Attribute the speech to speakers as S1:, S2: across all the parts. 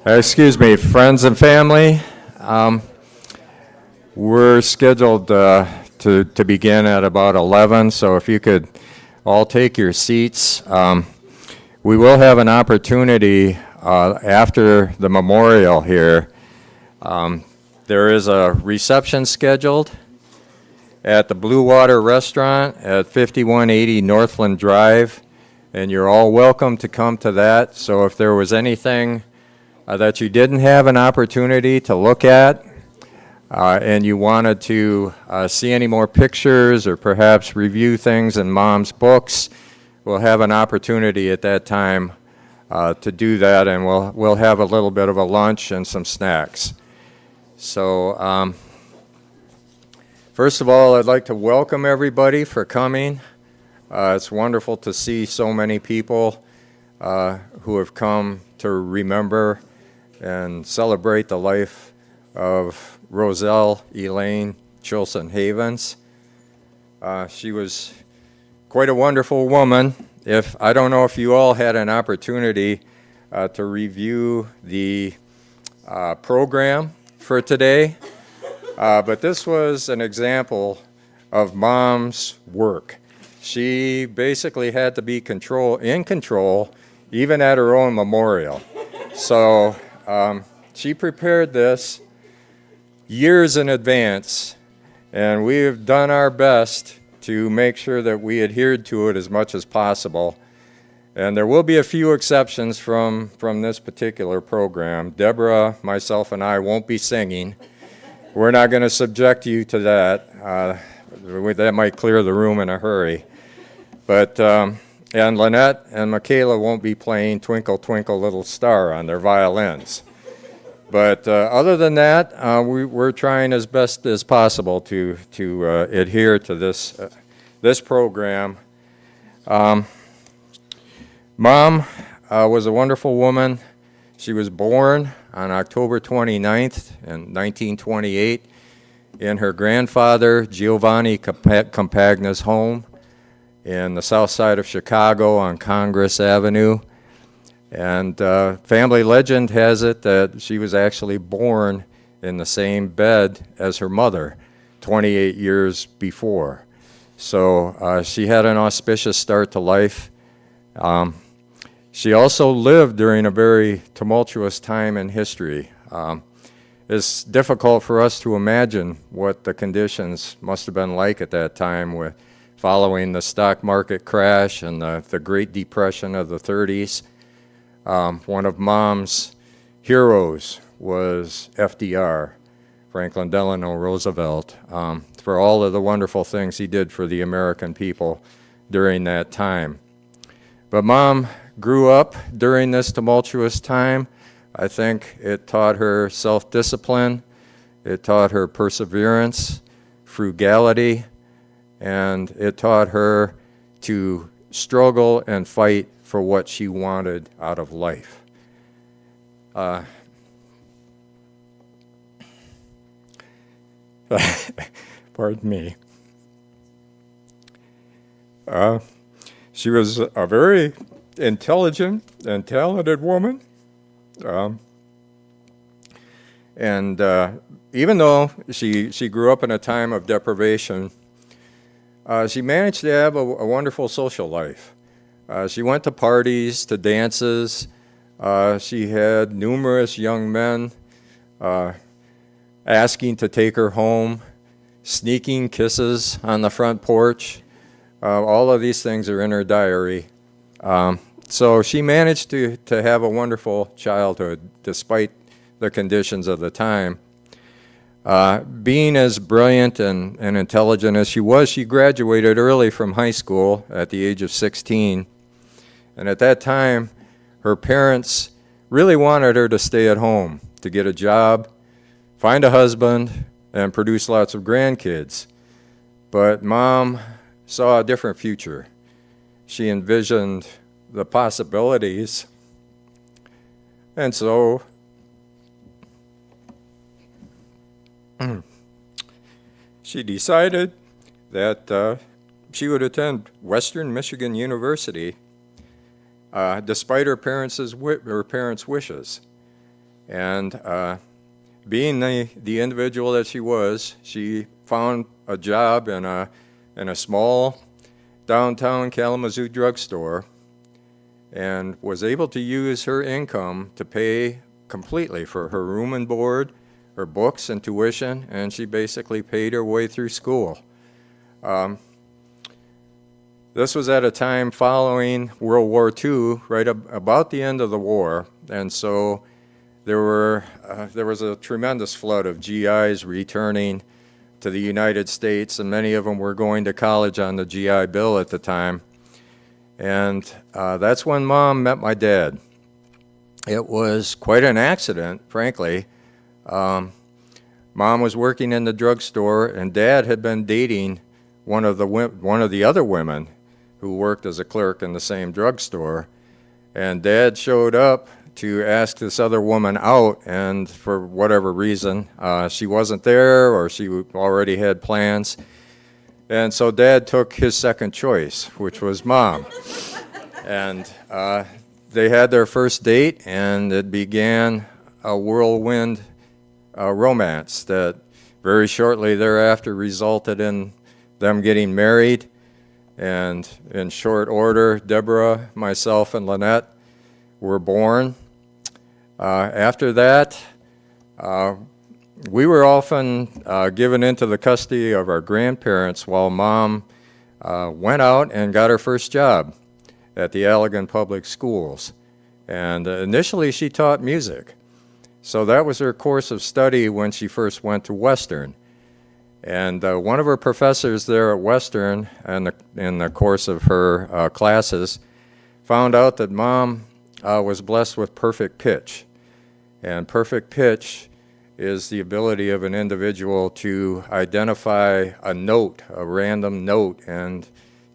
S1: Excuse me, friends and family. We're scheduled to begin at about 11, so if you could all take your seats. We will have an opportunity after the memorial here. There is a reception scheduled at the Blue Water Restaurant at 5180 Northland Drive, and you're all welcome to come to that. So if there was anything that you didn't have an opportunity to look at, and you wanted to see any more pictures or perhaps review things in Mom's books, we'll have an opportunity at that time to do that, and we'll have a little bit of a lunch and some snacks. So first of all, I'd like to welcome everybody for coming. It's wonderful to see so many people who have come to remember and celebrate the life of Roselle Elaine Chilson Havens. She was quite a wonderful woman. I don't know if you all had an opportunity to review the program for today, but this was an example of Mom's work. She basically had to be in control even at her own memorial. So she prepared this years in advance, and we have done our best to make sure that we adhered to it as much as possible. And there will be a few exceptions from this particular program. Deborah, myself, and I won't be singing. We're not going to subject you to that. That might clear the room in a hurry. But and Lynette and Michaela won't be playing Twinkle, Twinkle, Little Star on their violins. But other than that, we're trying as best as possible to adhere to this program. Mom was a wonderful woman. She was born on October 29th in 1928 in her grandfather Giovanni Campagna's home in the south side of Chicago on Congress Avenue. And family legend has it that she was actually born in the same bed as her mother 28 years before. So she had an auspicious start to life. She also lived during a very tumultuous time in history. It's difficult for us to imagine what the conditions must have been like at that time following the stock market crash and the Great Depression of the 30s. One of Mom's heroes was FDR, Franklin Delano Roosevelt, for all of the wonderful things he did for the American people during that time. But Mom grew up during this tumultuous time. I think it taught her self-discipline, it taught her perseverance, frugality, and it taught her to struggle and fight for what she wanted out of life. Pardon me. She was a very intelligent and talented woman. And even though she grew up in a time of deprivation, she managed to have a wonderful social life. She went to parties, to dances. She had numerous young men asking to take her home, sneaking kisses on the front porch. All of these things are in her diary. So she managed to have a wonderful childhood despite the conditions of the time. Being as brilliant and intelligent as she was, she graduated early from high school at the age of 16. And at that time, her parents really wanted her to stay at home, to get a job, find a husband, and produce lots of grandkids. But Mom saw a different future. She envisioned the possibilities. And so she decided that she would attend Western Michigan University despite her parents' wishes. And being the individual that she was, she found a job in a small downtown Kalamazoo drugstore and was able to use her income to pay completely for her room and board, her books and tuition, and she basically paid her way through school. This was at a time following World War II, right about the end of the war, and so there was a tremendous flood of GIs returning to the United States, and many of them were going to college on the GI Bill at the time. And that's when Mom met my dad. It was quite an accident, frankly. Mom was working in the drugstore, and Dad had been dating one of the other women who worked as a clerk in the same drugstore. And Dad showed up to ask this other woman out, and for whatever reason, she wasn't there, or she already had plans. And so Dad took his second choice, which was Mom. And they had their first date, and it began a whirlwind romance that very shortly thereafter resulted in them getting married. And in short order, Deborah, myself, and Lynette were born. After that, we were often given into the custody of our grandparents while Mom went out and got her first job at the Allegan Public Schools. And initially she taught music. So that was her course of study when she first went to Western. And one of her professors there at Western, in the course of her classes, found out that Mom was blessed with perfect pitch. And perfect pitch is the ability of an individual to identify a note, a random note, and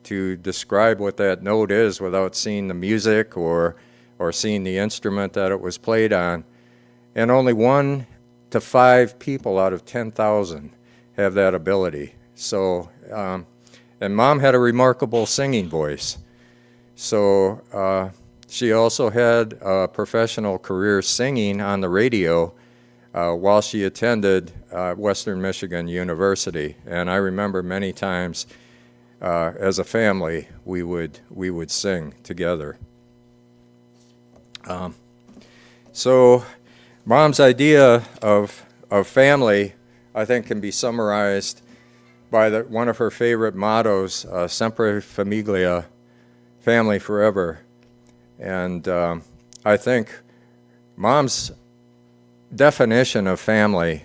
S1: to describe what that note is without seeing the music or seeing the instrument that it was played on. And only 1 to 5 people out of 10,000 have that ability. So, and Mom had a remarkable singing voice. So she also had a professional career singing on the radio while she attended Western Michigan University. And I remember many times as a family we would sing together. So Mom's idea of family, I think, can be summarized by one of her favorite mottos, Sempre Famiglia, family forever. And I think Mom's definition of family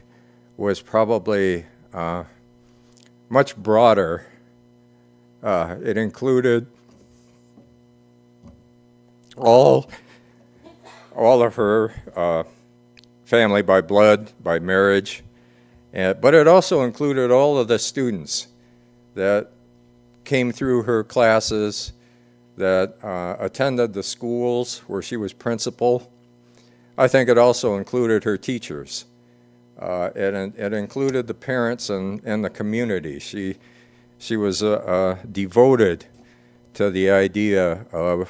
S1: was probably much broader. It included all of her family by blood, by marriage, but it also included all of the students that came through her classes, that attended the schools where she was principal. I think it also included her teachers. It included the parents and the community. She was devoted to the idea of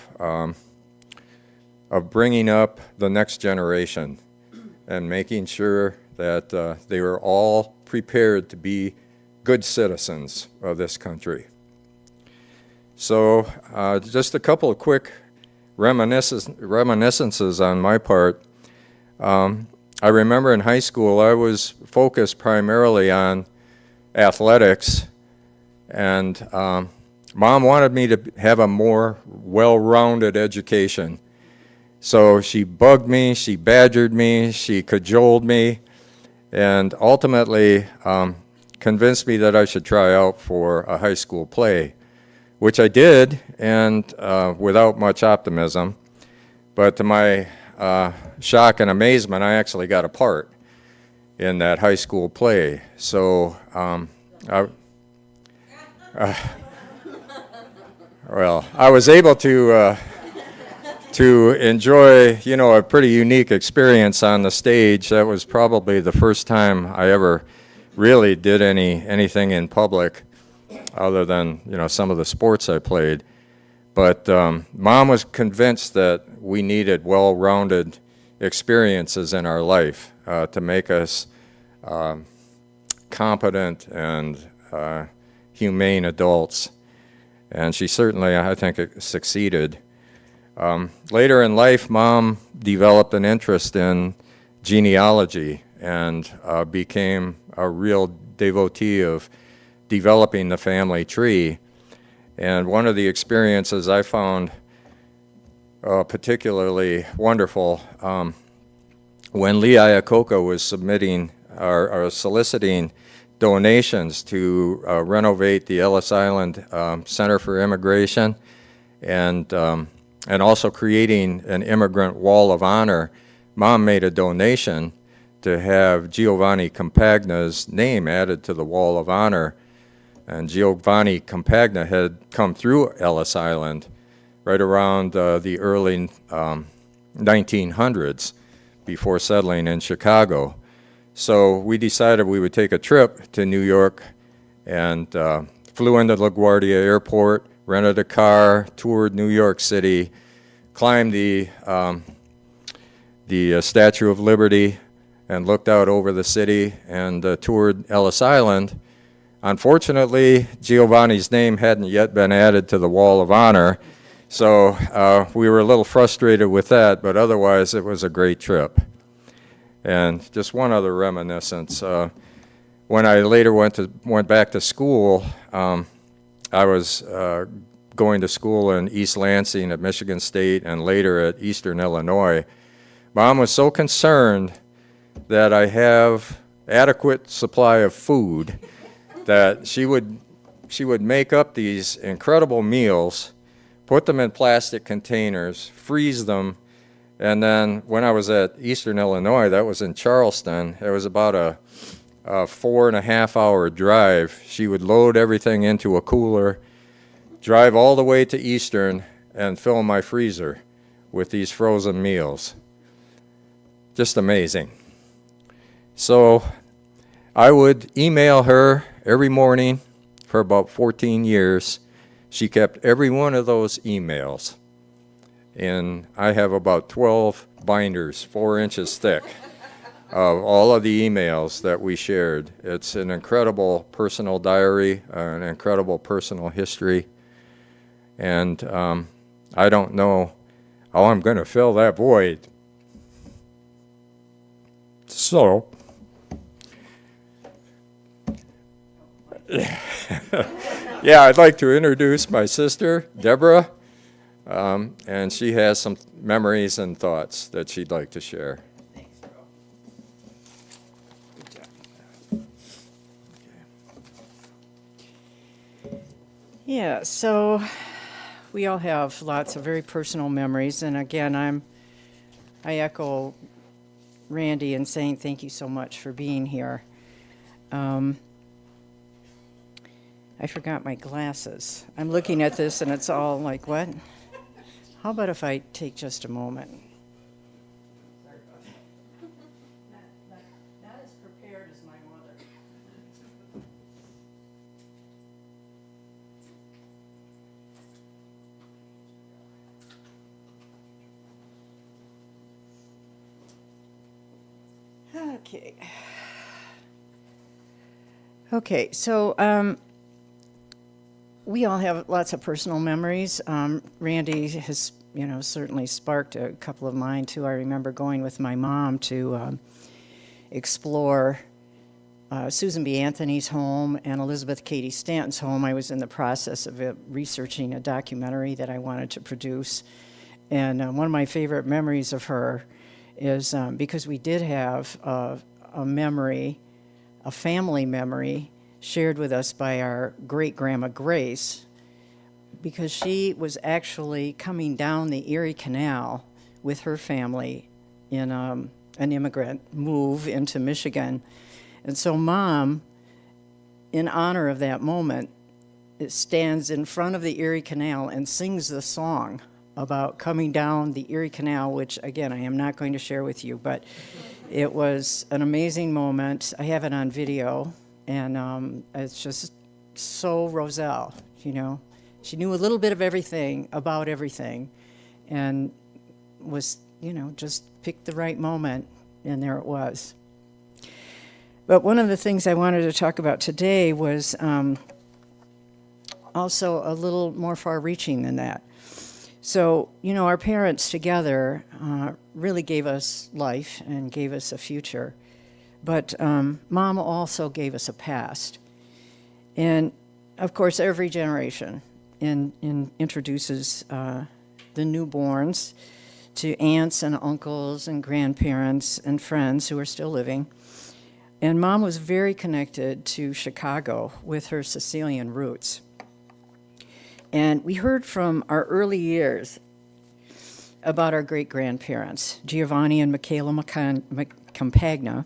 S1: bringing up the next generation and making sure that they were all prepared to be good citizens of this country. So just a couple of quick reminiscences on my part. I remember in high school I was focused primarily on athletics, and Mom wanted me to have a more well-rounded education. So she bugged me, she badgered me, she cajoled me, and ultimately convinced me that I should try out for a high school play, which I did, and without much optimism. But to my shock and amazement, I actually got a part in that high school play. So I was able to enjoy, a pretty unique experience on the stage. That was probably the first time I ever really did anything in public, other than some of the sports I played. But Mom was convinced that we needed well-rounded experiences in our life to make us competent and humane adults. And she certainly, I think, succeeded. Later in life, Mom developed an interest in genealogy and became a real devotee of developing the family tree. And one of the experiences I found particularly wonderful, when Lee Iacocca was submitting or soliciting donations to renovate the Ellis Island Center for Immigration and also creating an immigrant wall of honor, Mom made a donation to have Giovanni Campagna's name added to the wall of honor. And Giovanni Campagna had come through Ellis Island right around the early 1900s before settling in Chicago. So we decided we would take a trip to New York and flew into LaGuardia Airport, rented a car, toured New York City, climbed the Statue of Liberty and looked out over the city and toured Ellis Island. Unfortunately, Giovanni's name hadn't yet been added to the Wall of Honor, so we were a little frustrated with that, but otherwise it was a great trip. And just one other reminiscence. When I later went back to school, I was going to school in East Lansing at Michigan State and later at Eastern Illinois. Mom was so concerned that I have adequate supply of food that she would make up these incredible meals, put them in plastic containers, freeze them, and then when I was at Eastern Illinois, that was in Charleston, it was about a 4.5-hour drive. She would load everything into a cooler, drive all the way to Eastern, and fill my freezer with these frozen meals. Just amazing. So I would email her every morning for about 14 years. She kept every one of those emails. And I have about 12 binders, 4 inches thick, of all of the emails that we shared. It's an incredible personal diary, an incredible personal history. And I don't know how I'm going to fill that void. So, yeah, I'd like to introduce my sister, Deborah, and she has some memories and thoughts that she'd like to share.
S2: Thanks, Earl. Good job. Yeah, so we all have lots of very personal memories, and again, I echo Randy in saying thank you so much for being here. I forgot my glasses. I'm looking at this and it's all like, what? How about if I take just a moment? Sorry about that. Not as prepared as my mother. Okay, so we all have lots of personal memories. Randy has, certainly sparked a couple of mine too. I remember going with my mom to explore Susan B. Anthony's home and Elizabeth Cady Stanton's home. I was in the process of researching a documentary that I wanted to produce. And one of my favorite memories of her is because we did have a memory, a family memory, shared with us by our great-grandma Grace, because she was actually coming down the Erie Canal with her family in an immigrant move into Michigan. And so Mom, in honor of that moment, it stands in front of the Erie Canal and sings the song about coming down the Erie Canal, which, again, I am not going to share with you, but it was an amazing moment. I have it on video. And it's just so Roselle, She knew a little bit of everything, about everything, and was, just picked the right moment, and there it was. But one of the things I wanted to talk about today was also a little more far-reaching than that. So, our parents together really gave us life and gave us a future. But Mom also gave us a past. And, of course, every generation introduces the newborns to aunts and uncles and grandparents and friends who are still living. And Mom was very connected to Chicago with her Sicilian roots. And we heard from our early years about our great-grandparents, Giovanni and Michaela Campagna,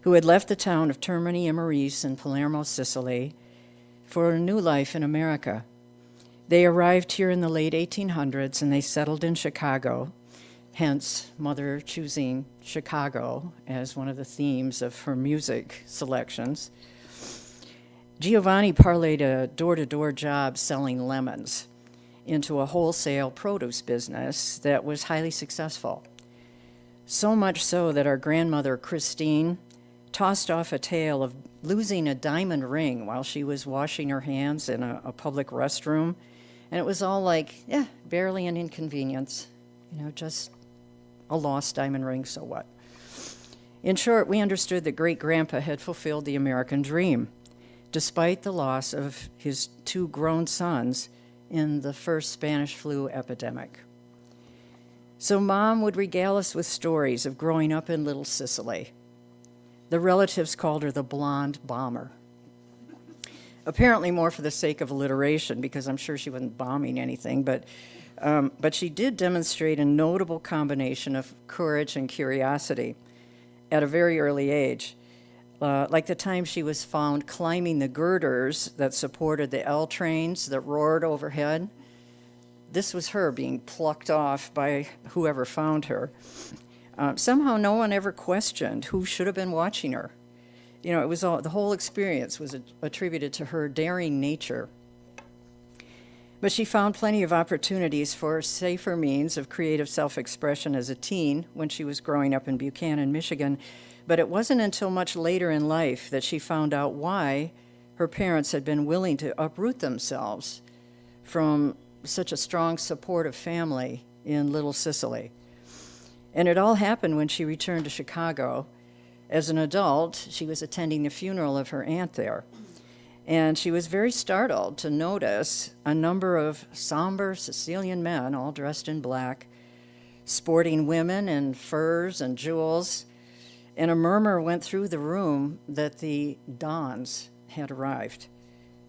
S2: who had left the town of Termini Imerese in Palermo, Sicily, for a new life in America. They arrived here in the late 1800s, and they settled in Chicago, hence Mother choosing Chicago as one of the themes of her music selections. Giovanni parlayed a door-to-door job selling lemons into a wholesale produce business that was highly successful. So much so that our grandmother, Christine, tossed off a tale of losing a diamond ring while she was washing her hands in a public restroom. And it was all like, barely an inconvenience, just a lost diamond ring, so what? In short, we understood that great-grandpa had fulfilled the American dream, despite the loss of his 2 grown sons in the first Spanish flu epidemic. So Mom would regale us with stories of growing up in Little Sicily. The relatives called her the blonde bomber. Apparently more for the sake of alliteration, because I'm sure she wasn't bombing anything, but she did demonstrate a notable combination of courage and curiosity at a very early age. Like the time she was found climbing the girders that supported the L trains that roared overhead. This was her being plucked off by whoever found her. Somehow no one ever questioned who should have been watching her. It was the whole experience was attributed to her daring nature. But she found plenty of opportunities for safer means of creative self-expression as a teen when she was growing up in Buchanan, Michigan. But it wasn't until much later in life that she found out why her parents had been willing to uproot themselves from such a strong, supportive family in Little Sicily. And it all happened when she returned to Chicago. As an adult, she was attending the funeral of her aunt there. And she was very startled to notice a number of somber Sicilian men, all dressed in black, sporting women in furs and jewels. And a murmur went through the room that the Dons had arrived.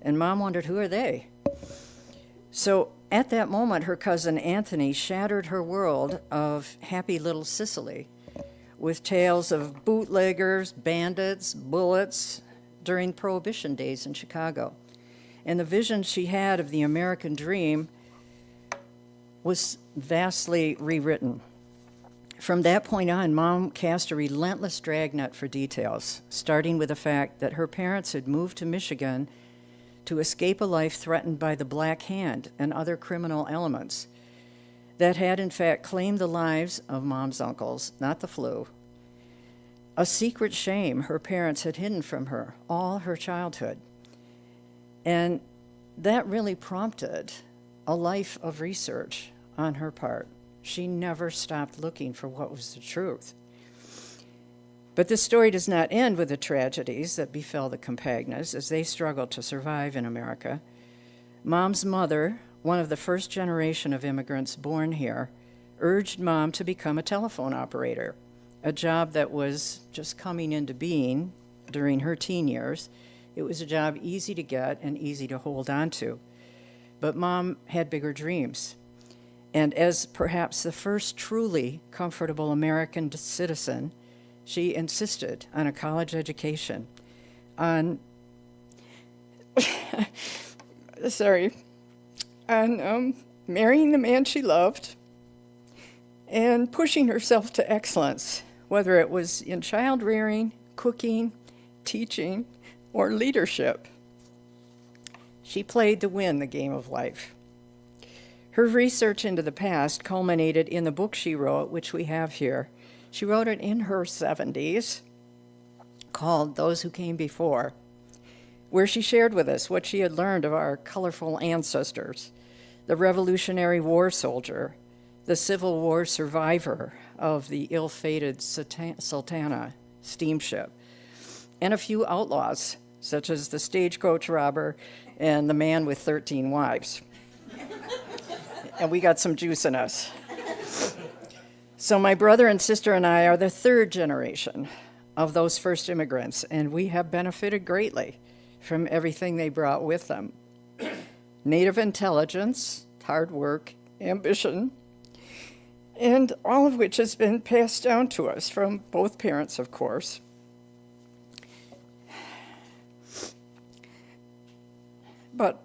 S2: And Mom wondered, who are they? So at that moment, her cousin Anthony shattered her world of happy Little Sicily with tales of bootleggers, bandits, bullets during Prohibition days in Chicago. And the vision she had of the American dream was vastly rewritten. From that point on, Mom cast a relentless dragnet for details, starting with the fact that her parents had moved to Michigan to escape a life threatened by the Black Hand and other criminal elements that had in fact claimed the lives of Mom's uncles, not the flu. A secret shame her parents had hidden from her all her childhood. And that really prompted a life of research on her part. She never stopped looking for what was the truth. But this story does not end with the tragedies that befell the Campagnas as they struggled to survive in America. Mom's mother, one of the first generation of immigrants born here, urged Mom to become a telephone operator, a job that was just coming into being during her teen years. It was a job easy to get and easy to hold on to. But Mom had bigger dreams. And as perhaps the first truly comfortable American citizen, she insisted on a college education, on marrying the man she loved, and pushing herself to excellence, whether it was in child rearing, cooking, teaching, or leadership. She played to win the game of life. Her research into the past culminated in the book she wrote, which we have here. She wrote it in her 70s, called Those Who Came Before, where she shared with us what she had learned of our colorful ancestors, the Revolutionary War soldier, the Civil War survivor of the ill-fated Sultana steamship, and a few outlaws, such as the stagecoach robber and the man with 13 wives. And we got some juice in us. So my brother and sister and I are the third generation of those first immigrants, and we have benefited greatly from everything they brought with them. Native intelligence, hard work, ambition, and all of which has been passed down to us from both parents, of course. But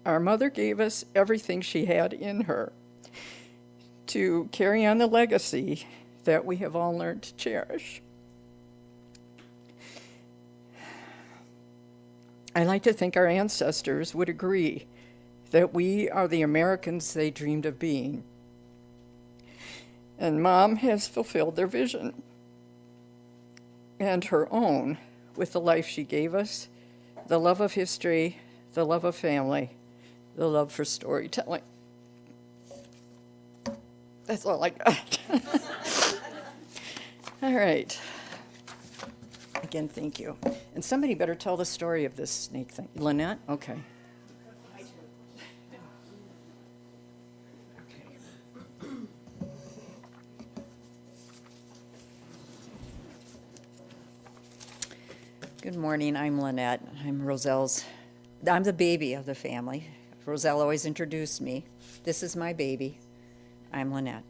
S2: our mother gave us everything she had in her to carry on the legacy that we have all learned to cherish. I like to think our ancestors would agree that we are the Americans they dreamed of being. And Mom has fulfilled their vision and her own with the life she gave us, the love of history, the love of family, the love for storytelling. That's all I got. All right. Again, thank you. And somebody better tell the story of this snake thing. Lynette? Okay.
S3: Good morning, I'm Lynette. I'm the baby of the family. Roselle always introduced me. This is my baby. I'm Lynette.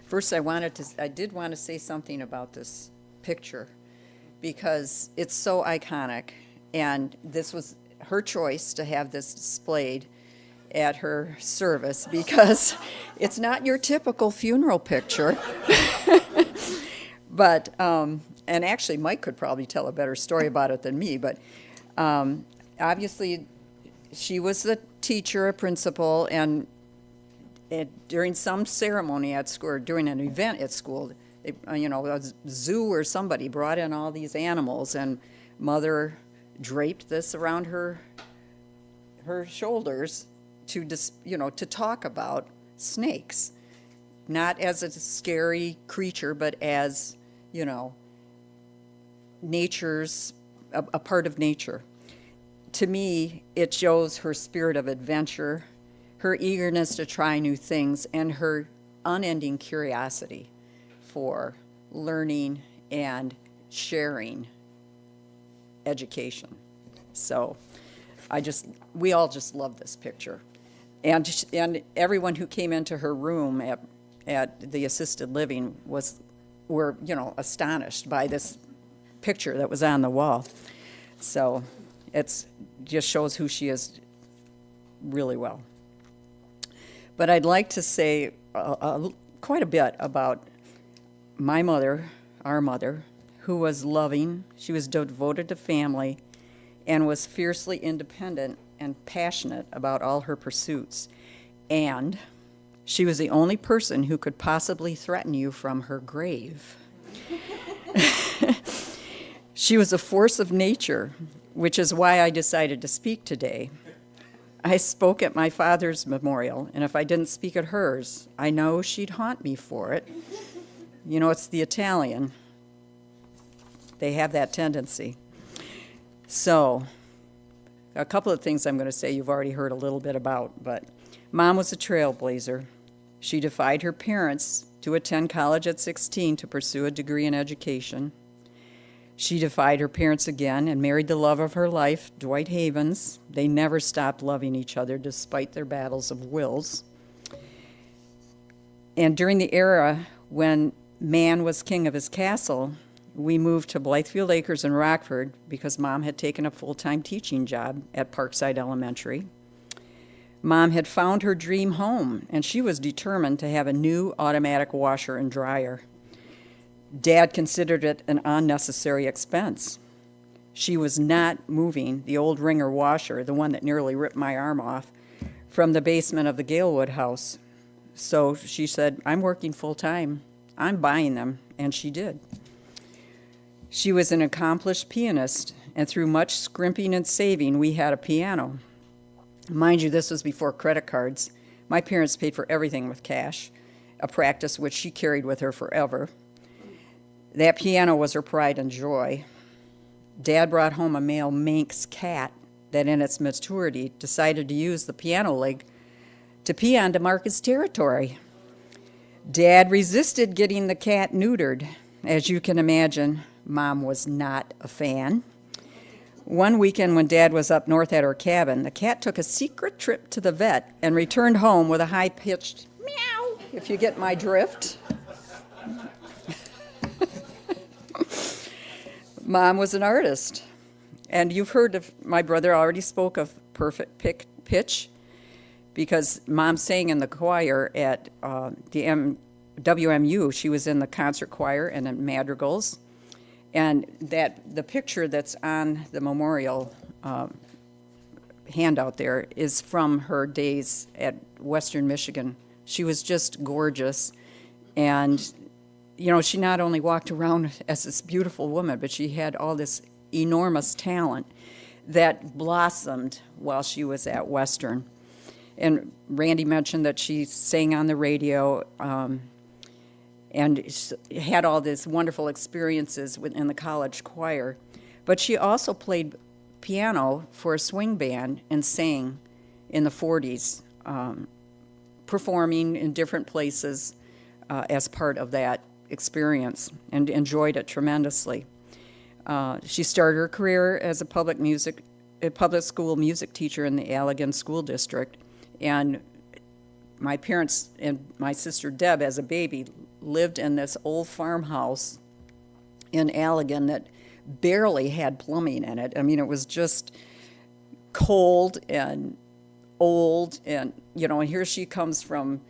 S3: First, I did want to say something about this picture because it's so iconic, and this was her choice to have this displayed at her service because it's not your typical funeral picture. But, and actually Mike could probably tell a better story about it than me, but obviously she was the teacher, a principal, and during some ceremony at school, or during an event at school, a zoo or somebody brought in all these animals, and Mother draped this around her shoulders to talk about snakes, not as a scary creature, but as, nature's a part of nature. To me, it shows her spirit of adventure, her eagerness to try new things, and her unending curiosity for learning and sharing education. So we all just love this picture. And everyone who came into her room at the assisted living were astonished by this picture that was on the wall. So it's just shows who she is really well. But I'd like to say quite a bit about my mother, our mother, who was loving. She was devoted to family and was fiercely independent and passionate about all her pursuits. And she was the only person who could possibly threaten you from her grave. She was a force of nature, which is why I decided to speak today. I spoke at my father's memorial, and if I didn't speak at hers, I know she'd haunt me for it. It's the Italian. They have that tendency. So, a couple of things I'm going to say you've already heard a little bit about, but Mom was a trailblazer. She defied her parents to attend college at 16 to pursue a degree in education. She defied her parents again and married the love of her life, Dwight Havens. They never stopped loving each other despite their battles of wills. And during the era when man was king of his castle, we moved to Blythefield Acres in Rockford because Mom had taken a full-time teaching job at Parkside Elementary. Mom had found her dream home, and she was determined to have a new automatic washer and dryer. Dad considered it an unnecessary expense. She was not moving the old Ringer washer, the one that nearly ripped my arm off, from the basement of the Galewood house. So she said, I'm working full time. I'm buying them. And she did. She was an accomplished pianist, and through much scrimping and saving, we had a piano. Mind you, this was before credit cards. My parents paid for everything with cash, a practice which she carried with her forever. That piano was her pride and joy. Dad brought home a male Manx cat that in its maturity decided to use the piano leg to pee on to mark his territory. Dad resisted getting the cat neutered. As you can imagine, Mom was not a fan. One weekend when Dad was up north at her cabin, the cat took a secret trip to the vet and returned home with a high-pitched meow, if you get my drift. Mom was an artist. And you've heard of, my brother already spoke of perfect pitch, because Mom sang in the choir at the WMU. She was in the concert choir and in madrigals. And the picture that's on the memorial handout there is from her days at Western Michigan. She was just gorgeous. And, you know, she not only walked around as this beautiful woman, but she had all this enormous talent that blossomed while she was at Western. And Randy mentioned that she sang on the radio and had all these wonderful experiences in the college choir. But she also played piano for a swing band and sang in the 40s, performing in different places as part of that experience, and enjoyed it tremendously. She started her career as a public school music teacher in the Allegan School District, and my parents and my sister Deb, as a baby, lived in this old farmhouse in Allegan that barely had plumbing in it. I mean, it was just cold and old, and, you know, and here she comes from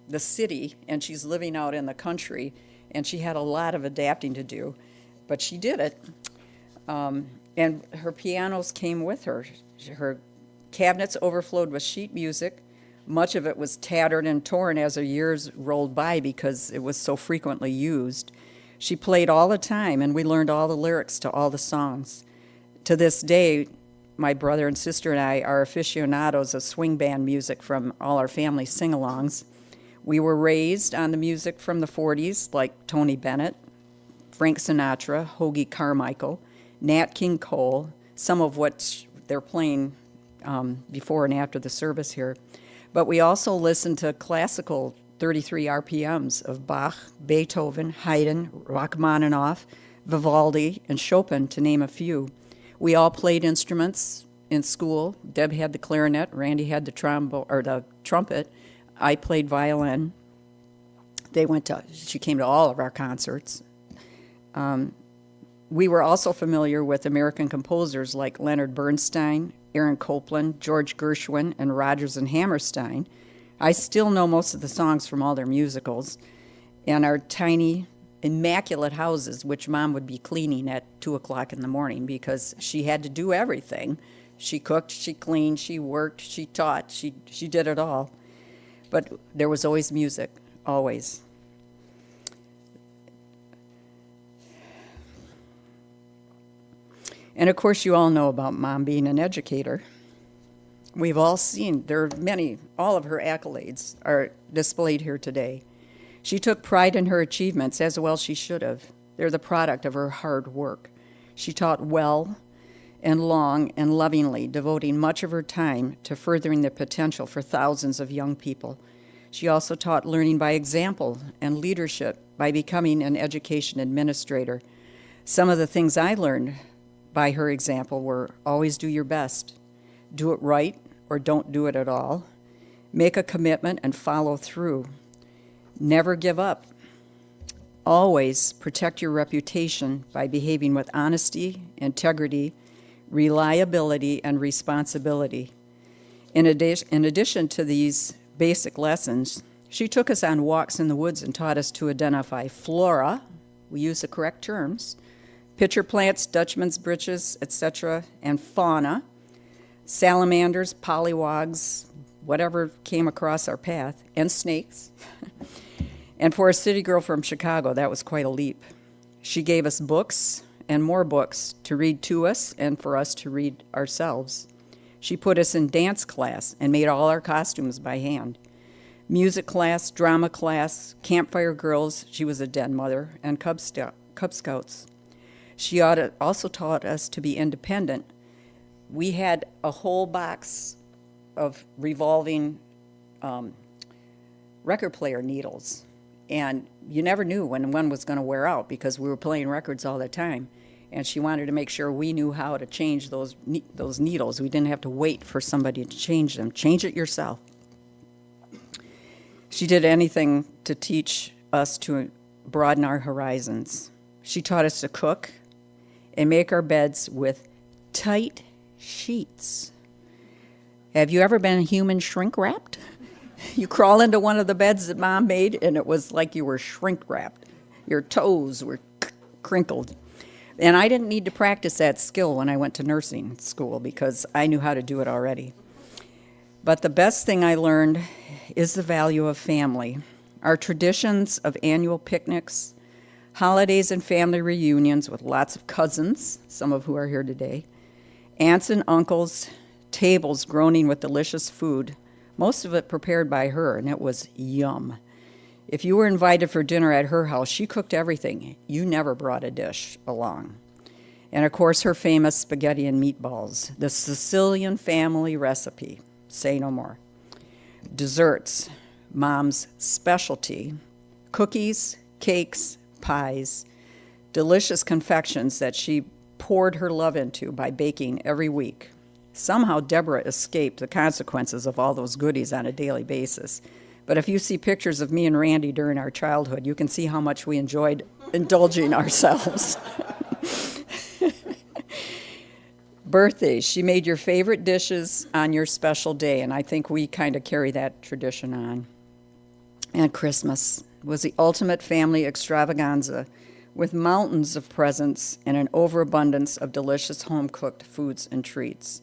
S3: the city, and she's living out in the country, and she had a lot of adapting to do. But she did it, and her pianos came with her. Her cabinets overflowed with sheet music. Much of it was tattered and torn as the years rolled by because it was so frequently used. She played all the time, and we learned all the lyrics to all the songs. To this day, my brother and sister and I are aficionados of swing band music from all our family sing-alongs. We were raised on the music from the 40s, like Tony Bennett, Frank Sinatra, Hoagie Carmichael, Nat King Cole, some of what they're playing before and after the service here. But we also listened to classical 33 RPMs of Bach, Beethoven, Haydn, Rachmaninoff, Vivaldi, and Chopin, to name a few. We all played instruments in school. Deb had the clarinet, Randy had the trumpet. I played violin. She came to all of our concerts. We were also familiar with American composers like Leonard Bernstein, Aaron Copland, George Gershwin, and Rodgers and Hammerstein. I still know most of the songs from all their musicals. And our tiny, immaculate houses, which Mom would be cleaning at 2 o'clock in the morning because she had to do everything. She cooked, she cleaned, she worked, she taught, she did it all. But there was always music, always. And of course, you all know about Mom being an educator. We've all seen, there are many, all of her accolades are displayed here today. She took pride in her achievements, as well she should have. They're the product of her hard work. She taught well and long and lovingly, devoting much of her time to furthering the potential for thousands of young people. She also taught learning by example and leadership by becoming an education administrator. Some of the things I learned by her example were always do your best, do it right or don't do it at all, make a commitment and follow through, never give up, always protect your reputation by behaving with honesty, integrity, reliability, and responsibility. In addition to these basic lessons, she took us on walks in the woods and taught us to identify flora, we use the correct terms, pitcher plants, Dutchman's breeches, etc., and fauna, salamanders, pollywogs, whatever came across our path, and snakes. And for a city girl from Chicago, that was quite a leap. She gave us books and more books to read to us and for us to read ourselves. She put us in dance class and made all our costumes by hand. Music class, drama class, campfire girls, she was a den mother, and Cub Scouts. She also taught us to be independent. We had a whole box of revolving record player needles, and you never knew when one was going to wear out because we were playing records all the time. And she wanted to make sure we knew how to change those needles. We didn't have to wait for somebody to change them. Change it yourself. She did anything to teach us to broaden our horizons. She taught us to cook and make our beds with tight sheets. Have you ever been human shrink wrapped? You crawl into one of the beds that Mom made, and it was like you were shrink wrapped. Your toes were crinkled. And I didn't need to practice that skill when I went to nursing school because I knew how to do it already. But the best thing I learned is the value of family. Our traditions of annual picnics, holidays and family reunions with lots of cousins, some of who are here today, aunts and uncles, tables groaning with delicious food, most of it prepared by her, and it was yum. If you were invited for dinner at her house, she cooked everything. You never brought a dish along. And of course, her famous spaghetti and meatballs, the Sicilian family recipe. Say no more. Desserts, Mom's specialty, cookies, cakes, pies, delicious confections that she poured her love into by baking every week. Somehow Deborah escaped the consequences of all those goodies on a daily basis. But if you see pictures of me and Randy during our childhood, you can see how much we enjoyed indulging ourselves. Birthdays, she made your favorite dishes on your special day, and I think we kind of carry that tradition on. And Christmas was the ultimate family extravaganza with mountains of presents and an overabundance of delicious home-cooked foods and treats.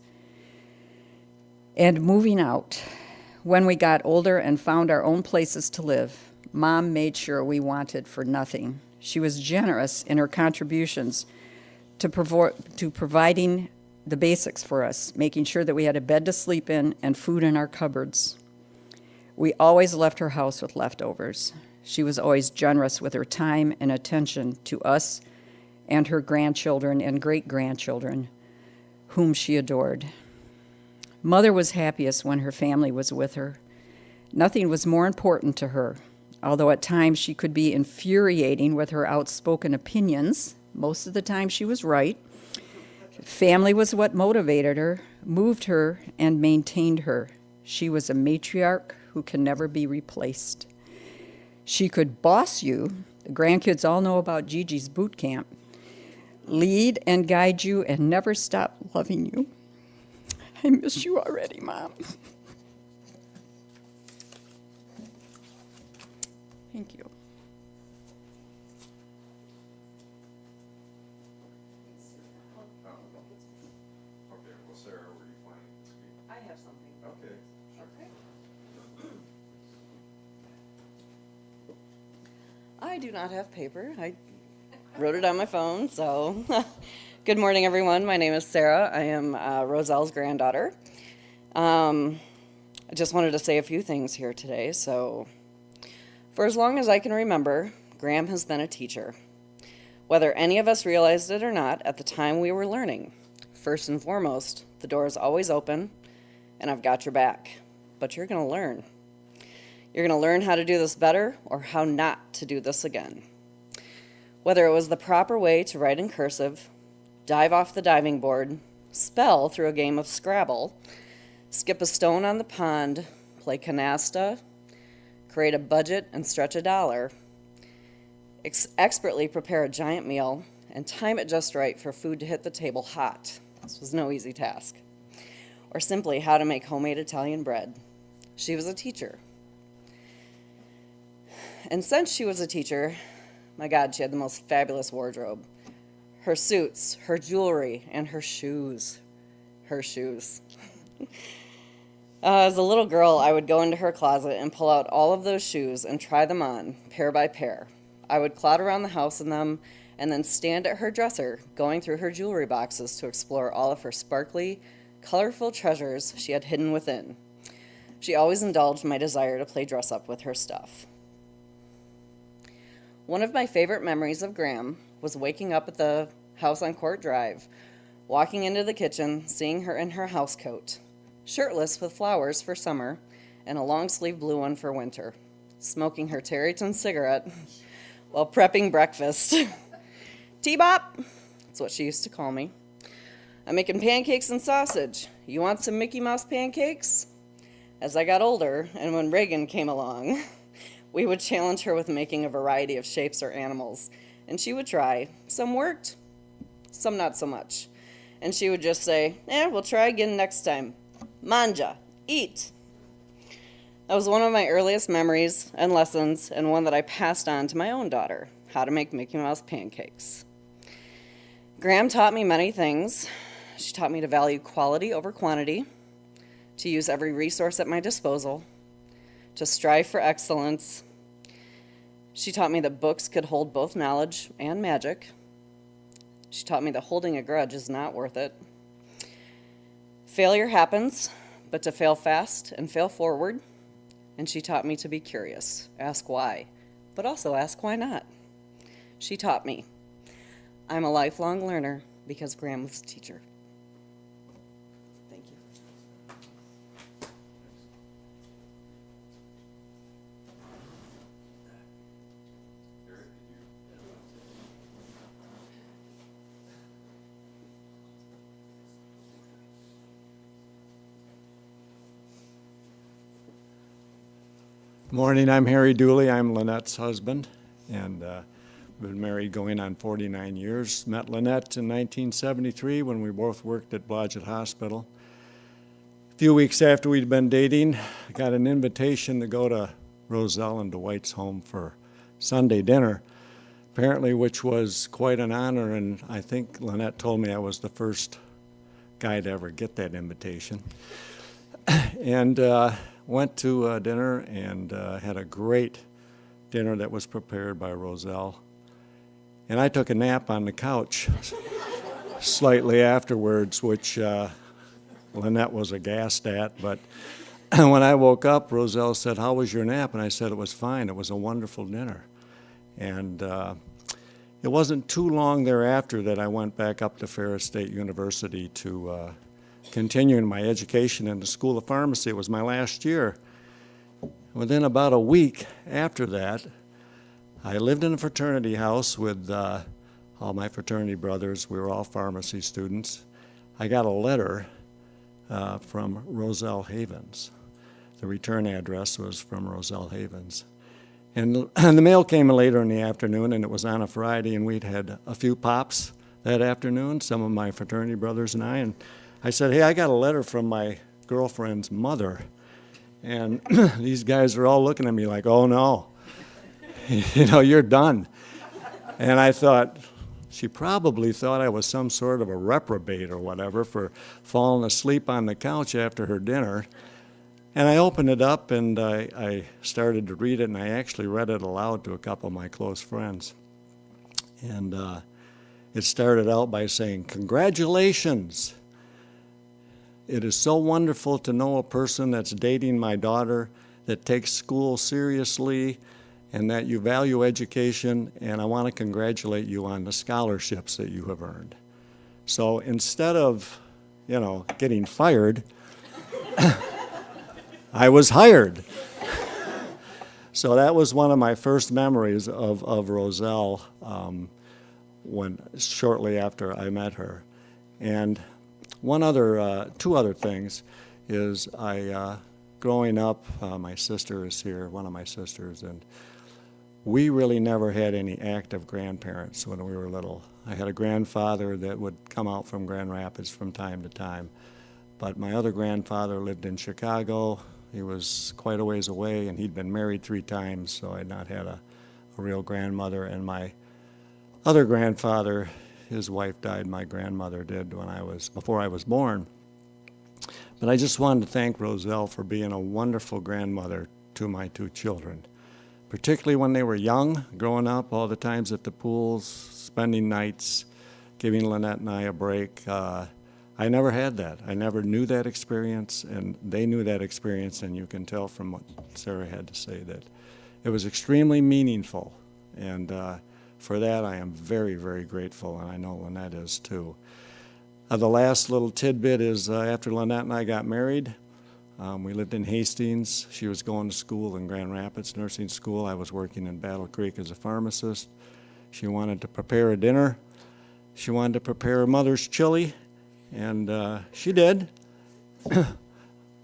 S3: And moving out. When we got older and found our own places to live, Mom made sure we wanted for nothing. She was generous in her contributions to providing the basics for us, making sure that we had a bed to sleep in and food in our cupboards. We always left her house with leftovers. She was always generous with her time and attention to us and her grandchildren and great-grandchildren, whom she adored. Mother was happiest when her family was with her. Nothing was more important to her, although at times she could be infuriating with her outspoken opinions. Most of the time she was right. Family was what motivated her, moved her, and maintained her. She was a matriarch who can never be replaced. She could boss you. The grandkids all know about Gigi's boot camp. Lead and guide you and never stop loving you. I miss you already, Mom. Thank you.
S1: Okay, well, Sarah, were you planning to speak?
S3: I have something.
S1: Okay.
S4: I do not have paper. I wrote it on my phone, so. Good morning, everyone. My name is Sarah. I am Roselle's granddaughter. I just wanted to say a few things here today. So, for as long as I can remember, Graham has been a teacher. Whether any of us realized it or not at the time we were learning, first and foremost, the door is always open, and I've got your back. But you're going to learn. You're going to learn how to do this better or how not to do this again. Whether it was the proper way to write in cursive, dive off the diving board, spell through a game of Scrabble, skip a stone on the pond, play canasta, create a budget and stretch a dollar, expertly prepare a giant meal, and time it just right for food to hit the table hot. This was no easy task. Or simply how to make homemade Italian bread. She was a teacher. And since she was a teacher, my God, she had the most fabulous wardrobe. Her suits, her jewelry, and her shoes. her shoes. As a little girl, I would go into her closet and pull out all of those shoes and try them on, pair by pair. I would clot around the house in them and then stand at her dresser, going through her jewelry boxes to explore all of her sparkly, colorful treasures she had hidden within. She always indulged my desire to play dress up with her stuff. One of my favorite memories of Graham was waking up at the house on Court Drive, walking into the kitchen, seeing her in her house coat, shirtless with flowers for summer and a long-sleeve blue one for winter, smoking her Tarryton cigarette while prepping breakfast. T-Bop, that's what she used to call me. I'm making pancakes and sausage. You want some Mickey Mouse pancakes? As I got older, and when Reagan came along, we would challenge her with making a variety of shapes or animals, and she would try. Some worked, some not so much. And she would just say, we'll try again next time. Manja, eat. That was one of my earliest memories and lessons, and one that I passed on to my own daughter, how to make Mickey Mouse pancakes. Graham taught me many things. She taught me to value quality over quantity, to use every resource at my disposal, to strive for excellence. She taught me that books could hold both knowledge and magic. She taught me that holding a grudge is not worth it. Failure happens, but to fail fast and fail forward. And she taught me to be curious, ask why, but also ask why not. She taught me. I'm a lifelong learner because Graham was a teacher. Thank you.
S5: Morning, I'm Harry Dooley. I'm Lynette's husband, and been married going on 49 years. Met Lynette in 1973 when we both worked at Blodgett Hospital. A few weeks after we'd been dating, I got an invitation to go to Roselle and Dwight's home for Sunday dinner, apparently, which was quite an honor, and I think Lynette told me I was the first guy to ever get that invitation. And went to dinner and had a great dinner that was prepared by Roselle. And I took a nap on the couch slightly afterwards, which Lynette was aghast at. But when I woke up, Roselle said, "How was your nap?" And I said, "It was fine. It was a wonderful dinner." And it wasn't too long thereafter that I went back up to Ferris State University to continuing my education in the School of Pharmacy. It was my last year. Within about a week after that, I lived in a fraternity house with all my fraternity brothers. We were all pharmacy students. I got a letter from Roselle Havens. The return address was from Roselle Havens. And the mail came later in the afternoon, and it was on a Friday, and we'd had a few pops that afternoon, some of my fraternity brothers and I, and I said, "Hey, I got a letter from my girlfriend's mother." And these guys are all looking at me like, "Oh no, you're done." And I thought, she probably thought I was some sort of a reprobate or whatever for falling asleep on the couch after her dinner. And I opened it up and I started to read it, and I actually read it aloud to a couple of my close friends. And it started out by saying, "Congratulations. It is so wonderful to know a person that's dating my daughter, that takes school seriously, and that you value education, and I want to congratulate you on the scholarships that you have earned." So instead of, getting fired, I was hired. So that was one of my first memories of Roselle shortly after I met her. And two other things is growing up, my sister is here, one of my sisters, and we really never had any active grandparents when we were little. I had a grandfather that would come out from Grand Rapids from time to time, but my other grandfather lived in Chicago. He was quite a ways away, and he'd been married 3 times, so I'd not had a real grandmother. And my other grandfather, his wife died, my grandmother did, before I was born. But I just wanted to thank Roselle for being a wonderful grandmother to my two children, particularly when they were young, growing up, all the times at the pools, spending nights, giving Lynette and I a break. I never had that. I never knew that experience, and they knew that experience, and you can tell from what Sarah had to say that it was extremely meaningful. And for that, I am very, very grateful, and I know Lynette is too. The last little tidbit is after Lynette and I got married, we lived in Hastings. She was going to school in Grand Rapids, nursing school. I was working in Battle Creek as a pharmacist. She wanted to prepare a dinner. She wanted to prepare her mother's chili, and she did.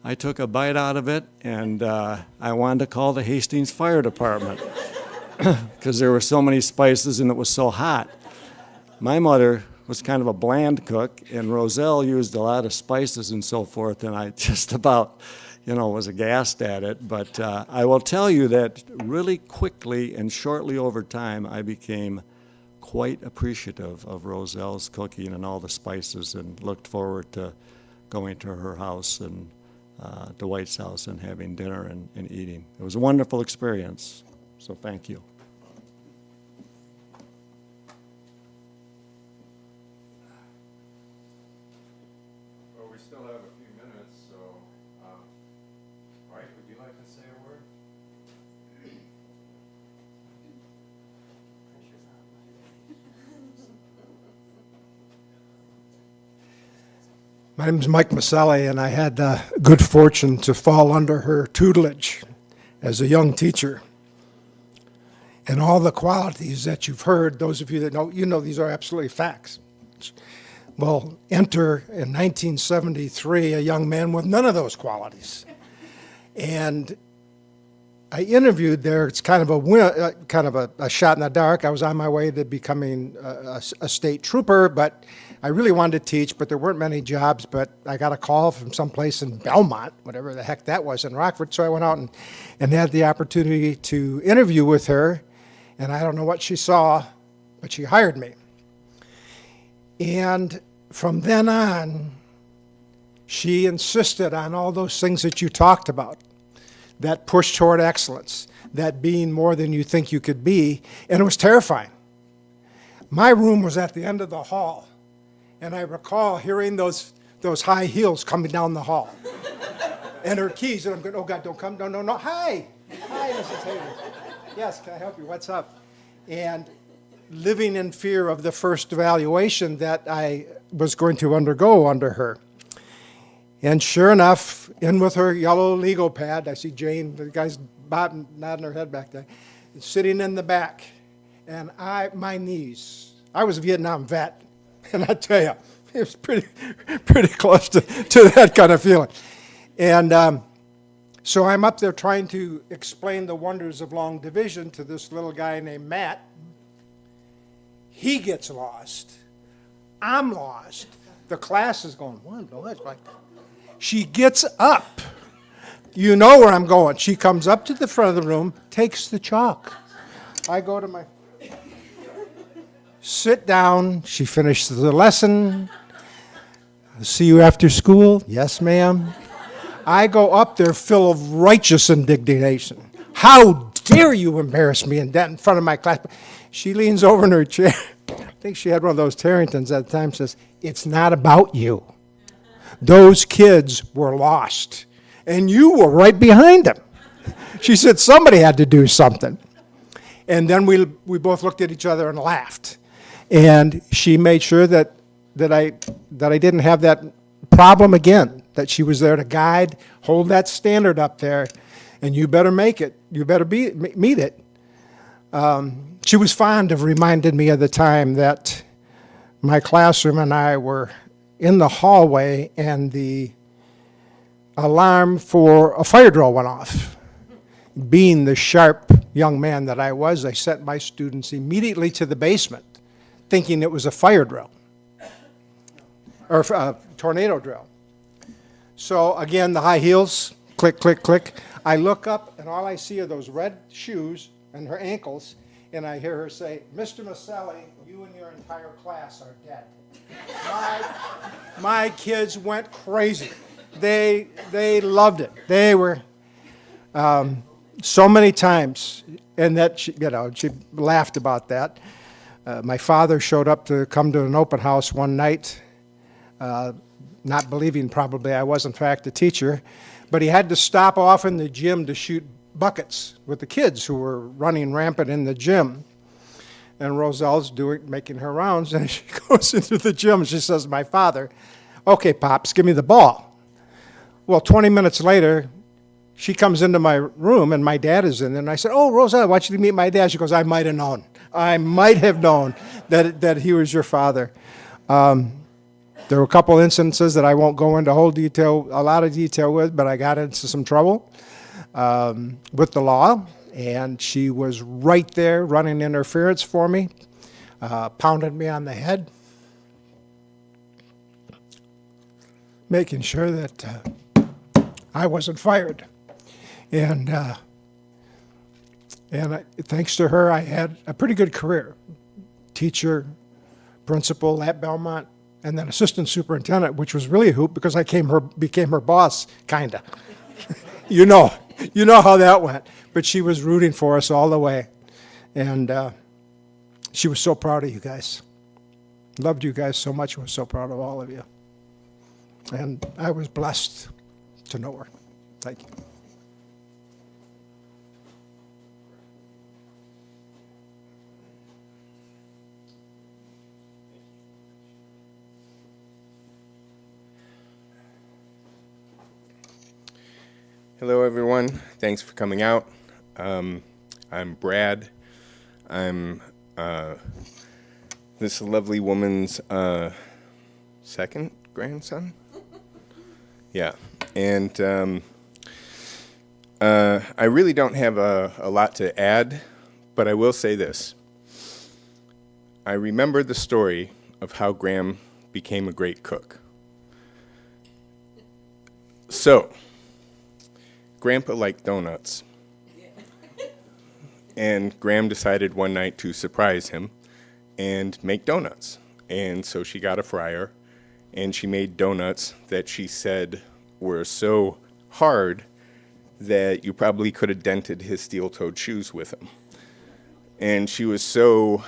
S5: I took a bite out of it, and I wanted to call the Hastings Fire Department because there were so many spices and it was so hot. My mother was kind of a bland cook, and Roselle used a lot of spices and so forth, and I just about, was aghast at it. But I will tell you that really quickly and shortly over time, I became quite appreciative of Roselle's cooking and all the spices, and looked forward to going to her house and Dwight's house and having dinner and eating. It was a wonderful experience, so thank you.
S1: Well, we still have a few minutes, so, Mike, would you like to say a word?
S6: My name is Mike Maselli, and I had the good fortune to fall under her tutelage as a young teacher. And all the qualities that you've heard, those of you that know, these are absolutely facts. Well, enter in 1973 a young man with none of those qualities. And I interviewed there. It's kind of a shot in the dark. I was on my way to becoming a state trooper, but I really wanted to teach, but there weren't many jobs. But I got a call from someplace in Belmont, whatever the heck that was, in Rockford. So I went out and had the opportunity to interview with her. And I don't know what she saw, but she hired me. And from then on, she insisted on all those things that you talked about. That push toward excellence, that being more than you think you could be, and it was terrifying. My room was at the end of the hall, and I recall hearing those high heels coming down the hall, and her keys, and I'm going, oh God, don't come, no, hi, Mrs. Hayes. Yes, can I help you, what's up? And living in fear of the first evaluation that I was going to undergo under her. And sure enough, in with her yellow legal pad, I see Jane, the guy's nodding her head back there, sitting in the back. And my knees, I was a Vietnam vet, and I tell you, it was pretty close to that kind of feeling. And so I'm up there trying to explain the wonders of long division to this little guy named Matt. He gets lost. I'm lost. The class is going, what? No, that's like. She gets up. You know where I'm going. She comes up to the front of the room, takes the chalk. I go to my, sit down. She finishes the lesson. See you after school? Yes, ma'am. I go up there full of righteous indignation. How dare you embarrass me in front of my class? She leans over in her chair. I think she had one of those Tarringtons at the time, says, it's not about you. Those kids were lost, and you were right behind them. She said somebody had to do something. And then we both looked at each other and laughed. And she made sure that I didn't have that problem again, that she was there to guide, hold that standard up there, and you better make it. You better meet it. She was fond of reminding me of the time that my classroom and I were in the hallway and the alarm for a fire drill went off. Being the sharp young man that I was, I sent my students immediately to the basement, thinking it was a fire drill or a tornado drill. So again, the high heels, click, click, click. I look up and all I see are those red shoes and her ankles, and I hear her say, Mr. Maselli, you and your entire class are dead. My kids went crazy. They loved it. They were so many times, and that she laughed about that. My father showed up to come to an open house one night, not believing probably I was in fact a teacher, but he had to stop off in the gym to shoot buckets with the kids who were running rampant in the gym. And Roselle's making her rounds, and she goes into the gym and she says to my father, "Okay, Pops, give me the ball." Well, 20 minutes later, she comes into my room, and my dad is in there, and I said, "Oh, Roselle, I want you to meet my dad." She goes, "I might have known. I might have known that he was your father." There were a couple instances that I won't go into a lot of detail with, but I got into some trouble with the law, and she was right there running interference for me, pounded me on the head, making sure that I wasn't fired. And thanks to her, I had a pretty good career. Teacher, principal at Belmont, and then assistant superintendent, which was really a hoop because I became her boss, kinda. You know how that went. But she was rooting for us all the way. And she was so proud of you guys. Loved you guys so much and was so proud of all of you. And I was blessed to know her. Thank you.
S7: Hello, everyone. Thanks for coming out. I'm Brad. I'm this lovely woman's second grandson. Yeah, and I really don't have a lot to add, but I will say this. I remember the story of how Graham became a great cook. So, Grandpa liked donuts. And Graham decided one night to surprise him and make donuts. And so she got a fryer, and she made donuts that she said were so hard that you probably could have dented his steel-toed shoes with them. And she was so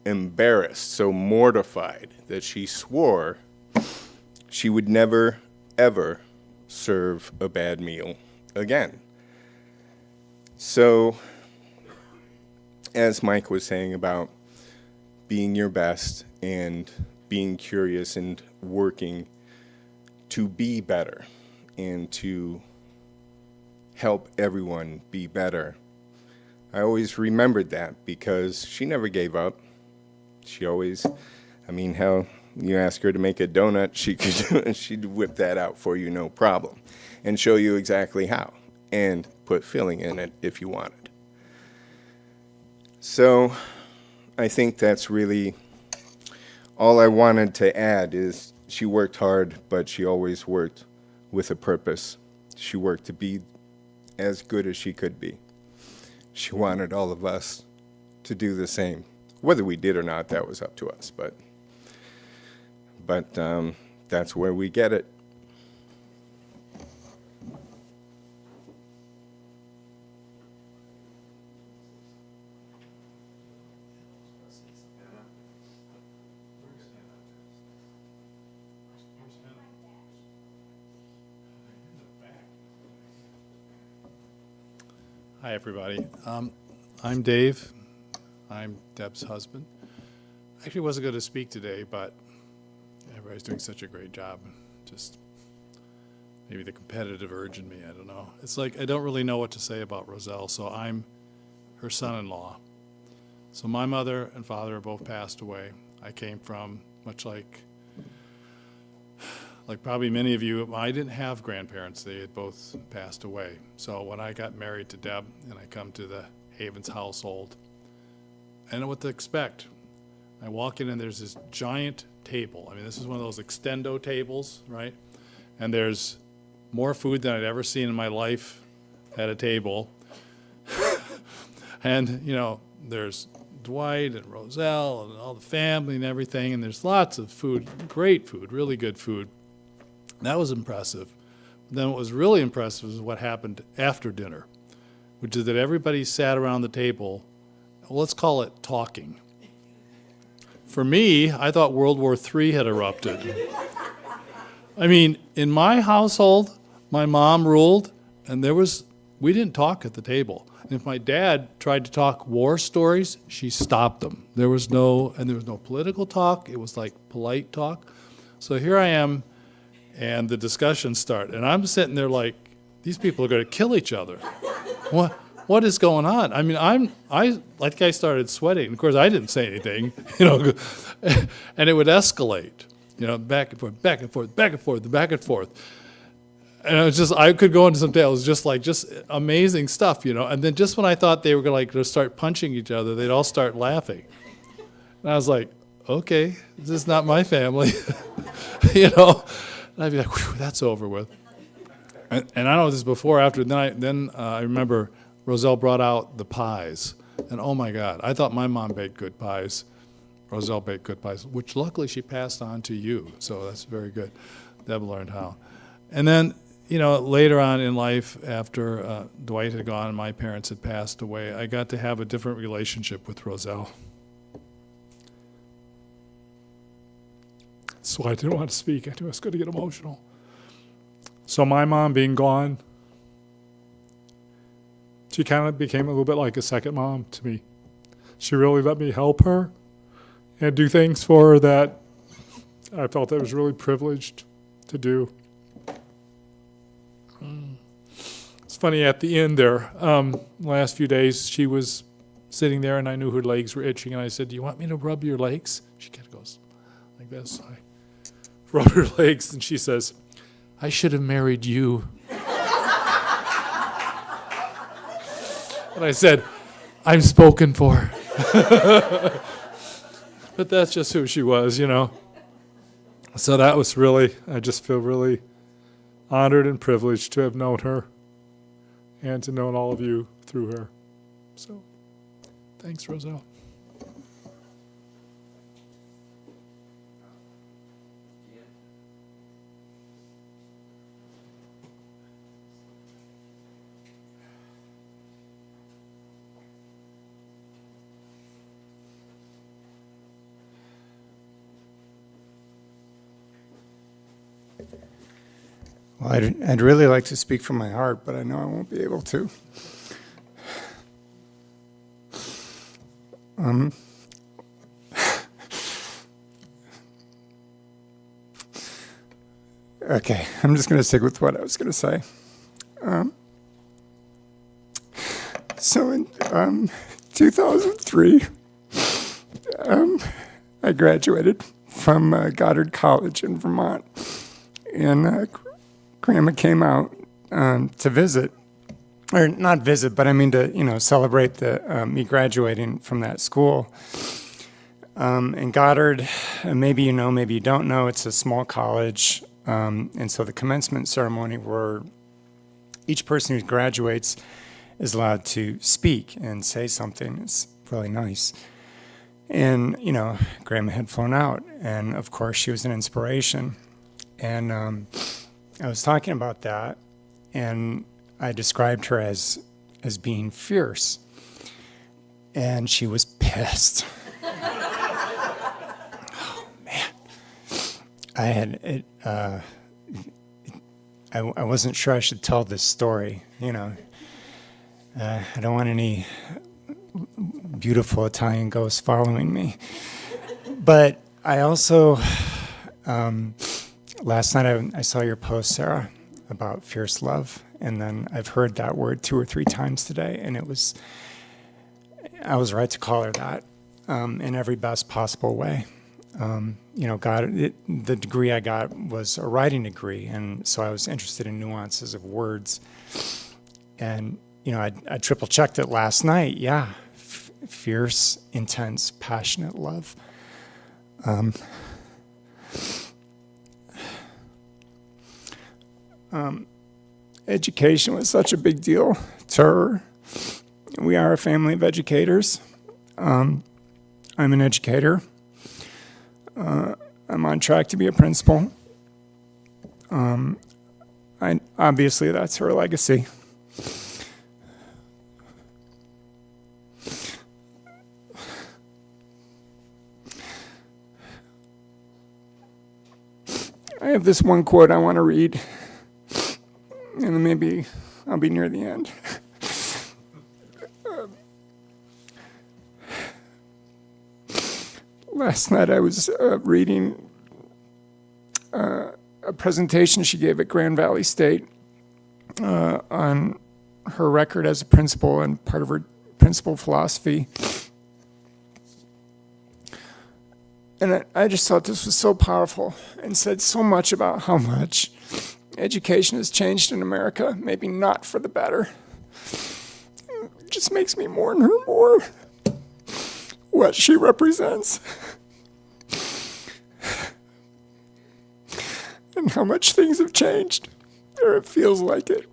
S7: embarrassed, so mortified, that she swore she would never, ever serve a bad meal again. So, as Mike was saying about being your best and being curious and working to be better and to help everyone be better, I always remembered that because she never gave up. She always, hell, you ask her to make a donut, she'd whip that out for you, no problem, and show you exactly how, and put filling in it if you wanted. So I think that's really all I wanted to add is she worked hard, but she always worked with a purpose. She worked to be as good as she could be. She wanted all of us to do the same. Whether we did or not, that was up to us, but that's where we get it.
S8: Hi, everybody. I'm Dave. I'm Deb's husband. Actually wasn't going to speak today, but everybody's doing such a great job. Just maybe the competitive urge in me, I don't know. It's like I don't really know what to say about Roselle, so I'm her son-in-law. So my mother and father are both passed away. I came from, much like probably many of you, I didn't have grandparents. They had both passed away. So when I got married to Deb and I come to the Havens household, I know what to expect. I walk in and there's this giant table. This is one of those extendo tables, right? And there's more food than I'd ever seen in my life at a table. And, there's Dwight and Roselle and all the family and everything, and there's lots of food, great food, really good food. That was impressive. then what was really impressive is what happened after dinner, which is that everybody sat around the table, let's call it talking. For me, I thought World War III had erupted. I mean, in my household, my mom ruled, and we didn't talk at the table. And if my dad tried to talk war stories, she stopped them. There was no political talk. It was like polite talk. So here I am, and the discussions start, and I'm sitting there like, these people are going to kill each other. What is going on? I mean, I started sweating. Of course, I didn't say anything, and it would escalate, back and forth, back and forth, back and forth, back and forth. And it was I could go into some tales, just amazing stuff, And then just when I thought they were going to start punching each other, they'd all start laughing. And I was like, okay, this is not my family, And I'd be like, whew, that's over with. And I don't know if this is before or after. Then I remember Roselle brought out the pies. And oh my God, I thought my mom baked good pies. Roselle baked good pies, which luckily she passed on to you. So that's very good. Deb learned how. And then, later on in life, after Dwight had gone and my parents had passed away, I got to have a different relationship with Roselle. So I didn't want to speak. I knew I was going to get emotional. So my mom being gone, she kind of became a little bit like a second mom to me. She really let me help her and do things for her that I felt I was really privileged to do. It's funny, at the end there, last few days, she was sitting there and I knew her legs were itching, and I said, do you want me to rub your legs? She kind of goes like this. I rub her legs, and she says, I should have married you. And I said, I'm spoken for. But that's just who she was, So that was I just feel really honored and privileged to have known her and to know all of you through her. So, thanks, Roselle.
S9: Well, I'd really like to speak from my heart, but I know I won't be able to. Okay, I'm just going to stick with what I was going to say. So in 2003, I graduated from Goddard College in Vermont, and Grandma came out to visit, or not visit, but I mean to celebrate me graduating from that school. And Goddard, maybe you know, maybe you don't know, it's a small college, and so the commencement ceremony where each person who graduates is allowed to speak and say something is really nice. And Grandma had flown out, and of course she was an inspiration. And I was talking about that, and I described her as being fierce, and she was pissed. Oh man, I wasn't sure I should tell this story. I don't want any beautiful Italian ghosts following me, but I also. Last night I saw your post, Sarah, about fierce love, and then I've heard that word 2 or 3 times today, and I was right to call her that in every best possible way. The degree I got was a writing degree, and so I was interested in nuances of words. And, I triple-checked it last night. Yeah, fierce, intense, passionate love. Education was such a big deal to her. We are a family of educators. I'm an educator. I'm on track to be a principal. I obviously that's her legacy. I have this one quote I want to read, and then maybe I'll be near the end. Last night I was reading a presentation she gave at Grand Valley State on her record as a principal and part of her principal philosophy. And I just thought this was so powerful and said so much about how much education has changed in America, maybe not for the better. It just makes me mourn her more, what she represents, and how much things have changed, or it feels like it.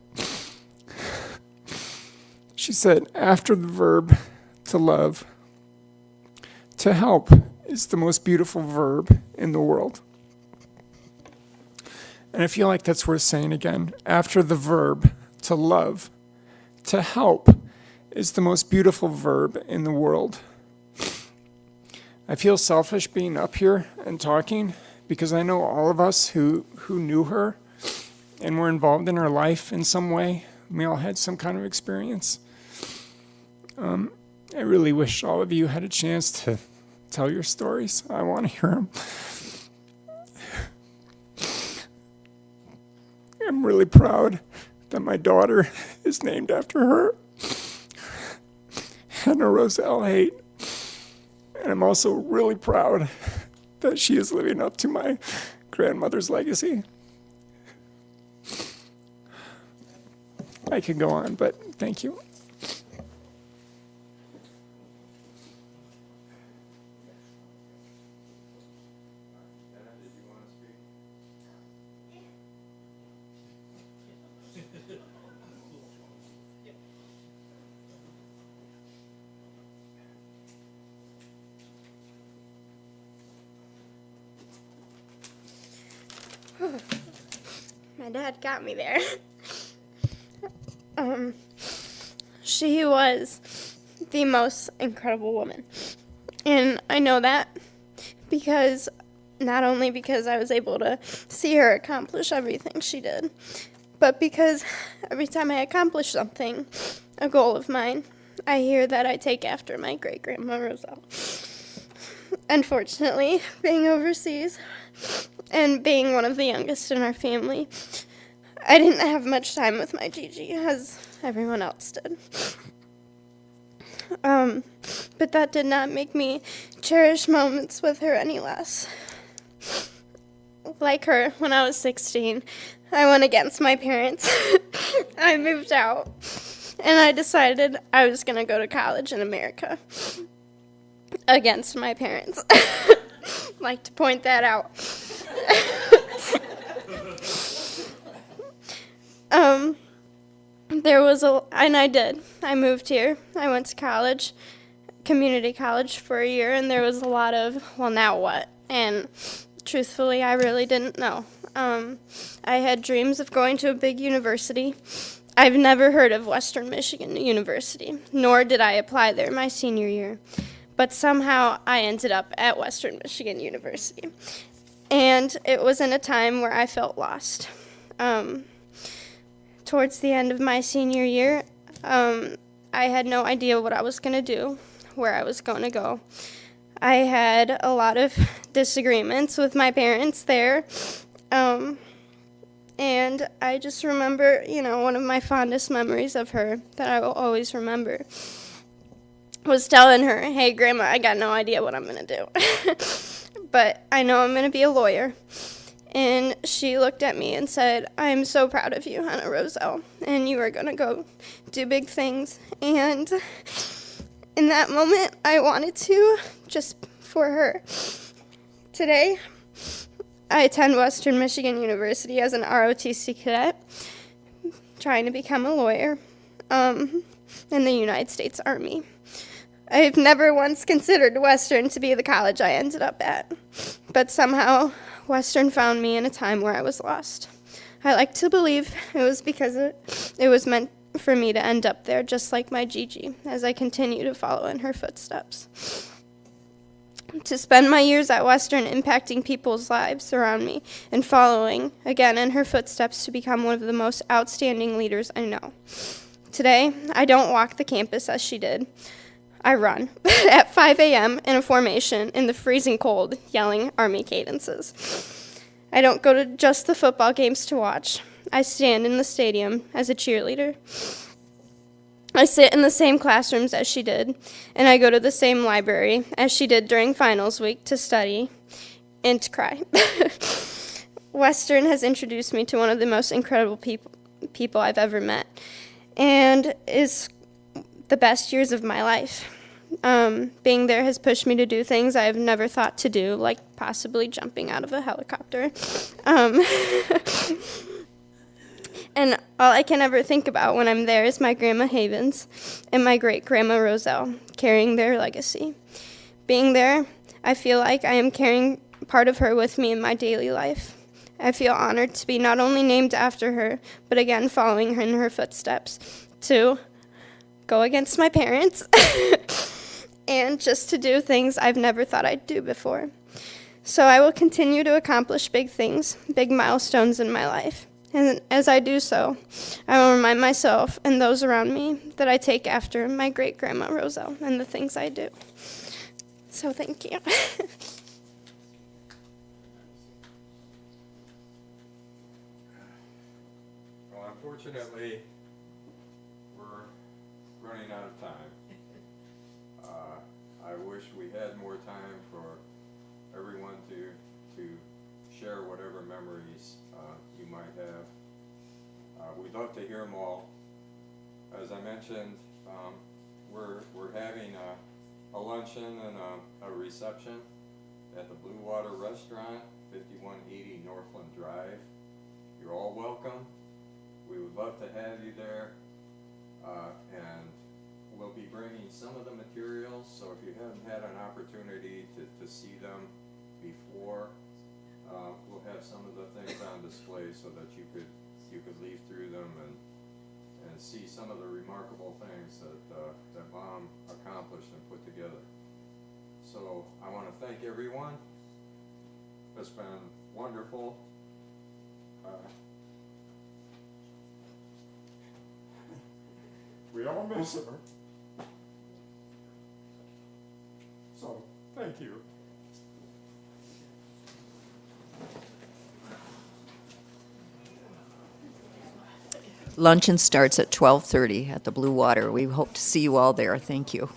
S9: She said, after the verb to love, to help is the most beautiful verb in the world. And I feel like that's worth saying again. After the verb to love, to help is the most beautiful verb in the world. I feel selfish being up here and talking because I know all of us who knew her and were involved in her life in some way. We all had some kind of experience. I really wish all of you had a chance to tell your stories. I want to hear them. I'm really proud that my daughter is named after her, Hannah Roselle Haight. And I'm also really proud that she is living up to my grandmother's legacy. I could go on, but thank you.
S10: My dad got me there. She was the most incredible woman. And I know that because, not only because I was able to see her accomplish everything she did, but because every time I accomplish something, a goal of mine, I hear that I take after my great-grandma Roselle. Unfortunately, being overseas and being one of the youngest in our family, I didn't have much time with my Gigi, as everyone else did. But that did not make me cherish moments with her any less. Like her, when I was 16, I went against my parents. I moved out, and I decided I was going to go to college in America. Against my parents. Like to point that out. And I did. I moved here. I went to college, community college for a year, and there was a lot of, well, now what? And truthfully, I really didn't know. I had dreams of going to a big university. I've never heard of Western Michigan University, nor did I apply there my senior year. But somehow I ended up at Western Michigan University. And it was in a time where I felt lost. Towards the end of my senior year, I had no idea what I was going to do, where I was going to go. I had a lot of disagreements with my parents there. And I just remember, one of my fondest memories of her that I will always remember was telling her, hey, Grandma, I got no idea what I'm going to do. But I know I'm going to be a lawyer. And she looked at me and said, I'm so proud of you, Hannah Roselle, and you are going to go do big things. And in that moment, I wanted to, just for her. Today, I attend Western Michigan University as an ROTC cadet, trying to become a lawyer in the United States Army. I've never once considered Western to be the college I ended up at, but somehow Western found me in a time where I was lost. I like to believe it was because it was meant for me to end up there, just like my Gigi, as I continue to follow in her footsteps. To spend my years at Western impacting people's lives around me and following, again, in her footsteps to become one of the most outstanding leaders I know. Today, I don't walk the campus as she did. I run at 5 a.m. in a formation in the freezing cold, yelling Army cadences. I don't go to just the football games to watch. I stand in the stadium as a cheerleader. I sit in the same classrooms as she did, and I go to the same library as she did during finals week to study and to cry. Western has introduced me to one of the most incredible people I've ever met, and is the best years of my life. Being there has pushed me to do things I have never thought to do, like possibly jumping out of a helicopter. And all I can ever think about when I'm there is my Grandma Havens and my great-grandma Roselle, carrying their legacy. Being there, I feel like I am carrying part of her with me in my daily life. I feel honored to be not only named after her, but again following her in her footsteps, to go against my parents, and just to do things I've never thought I'd do before. So I will continue to accomplish big things, big milestones in my life. And as I do so, I will remind myself and those around me that I take after my great-grandma Roselle and the things I do. So thank you.
S1: Well, unfortunately, we're running out of time. I wish we had more time for everyone to share whatever memories you might have. We'd love to hear them all. As I mentioned, we're having a luncheon and a reception at the Blue Water Restaurant, 5180 Northland Drive. You're all welcome. We would love to have you there, and we'll be bringing some of the materials, so if you haven't had an opportunity to see them before, we'll have some of the things on display so that you could leaf through them and see some of the remarkable things that Mom accomplished and put together. So I want to thank everyone. It's been wonderful.
S9: We all miss her. So, thank you.
S3: Luncheon starts at 12:30 at the Blue Water. We hope to see you all there. Thank you.